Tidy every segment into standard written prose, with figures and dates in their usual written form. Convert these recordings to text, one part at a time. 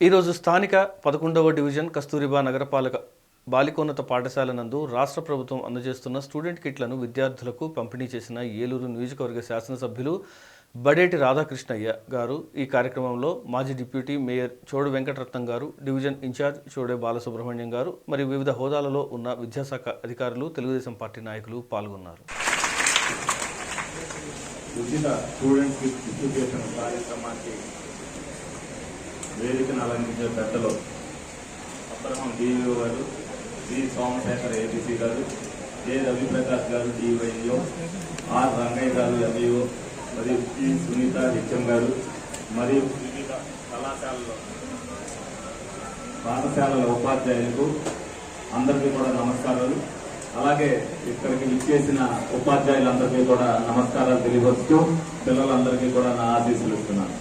ఈరోజు స్థానిక 11వ డివిజన్ కస్తూరిబా నగరపాలక బాలికోన్నత పాఠశాల నందు రాష్ట్ర ప్రభుత్వం అందజేస్తున్న స్టూడెంట్ కిట్లను విద్యార్థులకు పంపిణీ చేసిన ఏలూరు నియోజకవర్గ శాసనసభ్యులు బడేటి రాధాకృష్ణయ్య గారు. ఈ కార్యక్రమంలో మాజీ డిప్యూటీ మేయర్ చోడు వెంకటరత్నం గారు, డివిజన్ ఇన్ఛార్జ్ చోడే బాలసుబ్రహ్మణ్యం గారు మరియు వివిధ హోదాలలో ఉన్న విద్యాశాఖ అధికారులు, తెలుగుదేశం పార్టీ నాయకులు పాల్గొన్నారు. వేదికను అలంకరించే పెద్దలు అబ్రహం డిఈఓ గారు, డి సోమశేఖర్ ఏబీసీ గారు, ఏ రవిప్రకాష్ గారు డివైఓ, ఆర్ రంగయ్య గారు ఎంఈఓ, మరియు పి సునీత హెచ్ఎం గారు, మరియు వివిధ పాఠశాలల ఉపాధ్యాయులకు అందరికీ కూడా నమస్కారాలు. అలాగే ఇక్కడికి విచ్చేసిన ఉపాధ్యాయులందరికీ కూడా నమస్కారాలు తెలియవస్తూ పిల్లలందరికీ కూడా నా ఆశీస్సులు ఇస్తున్నాను.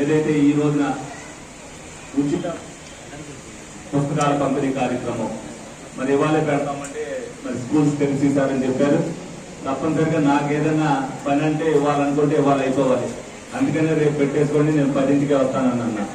ఏదైతే ఈ రోజున ఉచిత పుస్తకాల పంపిణీ కార్యక్రమం మరి ఇవాళే పెడతామంటే మరి స్కూల్స్ తెలిసేసారని చెప్పారు. తప్పనిసరిగా నాకు ఏదైనా పని అంటే ఇవ్వాలనుకుంటే ఇవాళ అయిపోవాలి. అందుకనే రేపు పెట్టేసుకోండి, నేను 10ంటికే వస్తానన్నా.